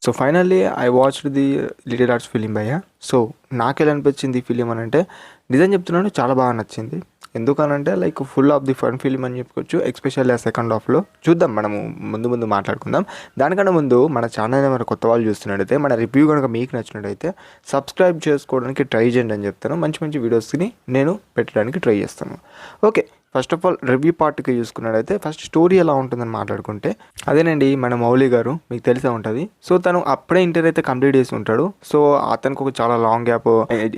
So finally I watched the little arts film భయ్య. So నాకెలా అనిపించింది ఈ ఫిలిం అని అంటే, నిజం చెప్తున్నాను, చాలా బాగా నచ్చింది. ఎందుకనంటే like full of the fun film అని చెప్పుకోవచ్చు. ఎస్పెషల్లీ ఆ సెకండ్ హాఫ్లో చూద్దాం, మనము ముందు ముందు మాట్లాడుకుందాం. దానికన్నా ముందు మన ఛానల్ మన కొత్త వాళ్ళు చూస్తున్నట్టయితే, మన రివ్యూ కనుక మీకు నచ్చినట్టయితే సబ్స్క్రైబ్ చేసుకోవడానికి ట్రై చేయండి అని చెప్తాను. మంచి మంచి వీడియోస్ని నేను పెట్టడానికి ట్రై చేస్తాను. Okay, first of all review పార్ట్కి చూసుకున్నట్టయితే ఫస్ట్ స్టోరీ ఎలా ఉంటుందని మాట్లాడుకుంటే, అదేనండి మన మౌలి గారు, మీకు తెలిసే ఉంటుంది. సో తను అప్పుడే ఇంటర్ అయితే కంప్లీట్ చేసి ఉంటాడు. సో అతనికి ఒక చాలా లాంగ్ గ్యాప్,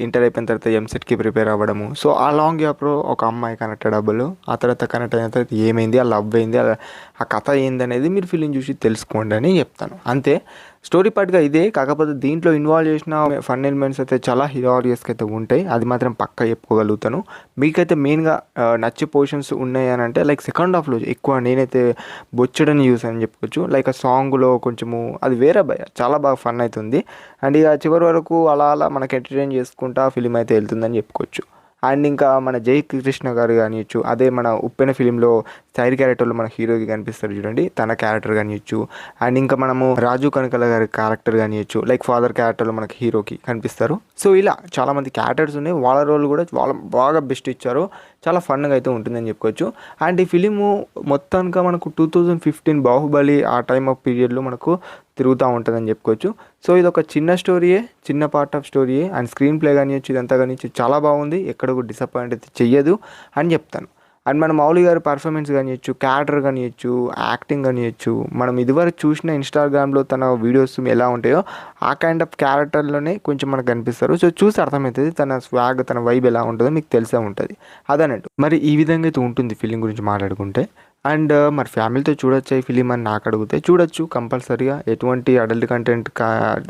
ఇంటర్ అయిపోయిన తర్వాత ఎంసెట్కి ప్రిపేర్ అవ్వడము. సో ఆ లాంగ్ గ్యాప్లో ఒక అమ్మాయి కనెక్టెడ్ అవ్వలు, ఆ తర్వాత కనెక్ట్ అయిన తర్వాత ఏమైంది, ఆ లవ్ అయింది, ఆ కథ ఏంది అనేది మీరు ఫిలిం చూసి తెలుసుకోండి అని చెప్తాను. అంతే, స్టోరీ పార్ట్గా ఇదే. కాకపోతే దీంట్లో ఇన్వాల్వ్ చేసిన ఫన్ ఎలిమెంట్స్ అయితే చాలా హిలారియస్గా అయితే ఉంటాయి, అది మాత్రం పక్కా చెప్పుకోగలుగుతాను. మీకైతే మెయిన్గా నచ్చే పొజిషన్స్ ఉన్నాయి అని అంటే లైక్ సెకండ్ హాఫ్లో ఎక్కువ నేనైతే బొచ్చడని చూసాను చెప్పుకోవచ్చు. లైక్ ఆ సాంగ్లో కొంచెము అది వేరే భయ, చాలా బాగా ఫన్ అవుతుంది. అండ్ ఇక చివరి వరకు అలా అలా మనకి ఎంటర్టైన్ చేసుకుంటా ఫిలిం అయితే వెళ్తుందని చెప్పుకోవచ్చు. అండ్ ఇంకా మన జై కృష్ణ గారు కానివచ్చు, అదే మన ఉప్పెన ఫిలింలో సైడ్ క్యారెక్టర్లో మన హీరోకి కనిపిస్తారు చూడండి, తన క్యారెక్టర్ కానివచ్చు. అండ్ ఇంకా మనము రాజు కనకల గారి క్యారెక్టర్ కానివచ్చు, లైక్ ఫాదర్ క్యారెక్టర్లో మనకి హీరోకి కనిపిస్తారు. సో ఇలా చాలామంది క్యారెక్టర్స్ ఉన్నాయి, వాళ్ళ రోల్ కూడా వాళ్ళ బాగా బెస్ట్ ఇచ్చారు. చాలా ఫన్గా అయితే ఉంటుందని చెప్పుకోవచ్చు. అండ్ ఈ ఫిలిము మొత్తానికి మనకు 2015 బాహుబలి ఆ టైమ్ ఆఫ్ పీరియడ్లో మనకు తిరుగుతూ ఉంటుందని చెప్పుకోవచ్చు. సో ఇది ఒక చిన్న స్టోరీయే, చిన్న పార్ట్ ఆఫ్ స్టోరీయే. అండ్ స్క్రీన్ ప్లే కానివచ్చు, ఇదంతా కానివచ్చు చాలా బాగుంది, ఎక్కడ కూడా డిసప్పాయింట్ అయితే చెయ్యదు అని చెప్తాను. అండ్ మన మౌలి గారి పర్ఫార్మెన్స్ కానివచ్చు, క్యారెక్టర్ కానివచ్చు, యాక్టింగ్ కానివచ్చు, మనం ఇదివరకు చూసిన ఇన్స్టాగ్రామ్లో తన వీడియోస్ ఎలా ఉంటాయో ఆ కైండ్ ఆఫ్ క్యారెక్టర్లోనే కొంచెం మనకు కనిపిస్తారు. సో చూసి అర్థమవుతుంది తన స్వాగ్, తన వైబ్ ఎలా ఉంటుందో మీకు తెలిసే ఉంటుంది అదన్నట్టు. మరి ఈ విధంగా అయితే ఉంటుంది ఫిలిం గురించి మాట్లాడుకుంటే. అండ్ మరి ఫ్యామిలీతో చూడొచ్చా ఈ ఫిలిం అని నాకు అడిగితే చూడొచ్చు కంపల్సరీగా. ఎటువంటి అడల్ట్ కంటెంట్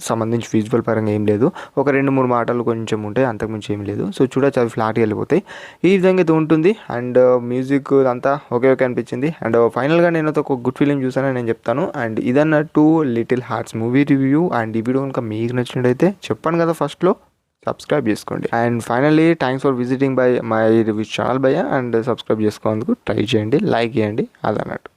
సంబంధించి విజువల్ పరంగా ఏం లేదు, ఒక 2-3 మాటలు కొంచెం ఉంటాయి, అంతకుమించి ఏం లేదు. సో చూడొచ్చు, అవి ఫ్లాట్గా వెళ్ళిపోతాయి. ఈ విధంగా అయితే ఉంటుంది. అండ్ మ్యూజిక్ అంతా ఓకే ఓకే అనిపించింది. అండ్ ఫైనల్గా నేను ఒక గుడ్ ఫిలిం చూసానని నేను చెప్తాను. అండ్ ఇదన్నట్టు little hearts movie review. And ఈ వీడియో కనుక మీకు నచ్చినట్టయితే చెప్పాను కదా ఫస్ట్లో, సబ్స్క్రైబ్ చేసుకోండి. And finally thanks for visiting by my review channel భయ్య. అండ్ సబ్స్క్రైబ్ చేసుకోవడానికి ట్రై చేయండి, లైక్ చేయండి అదన్నట్టు.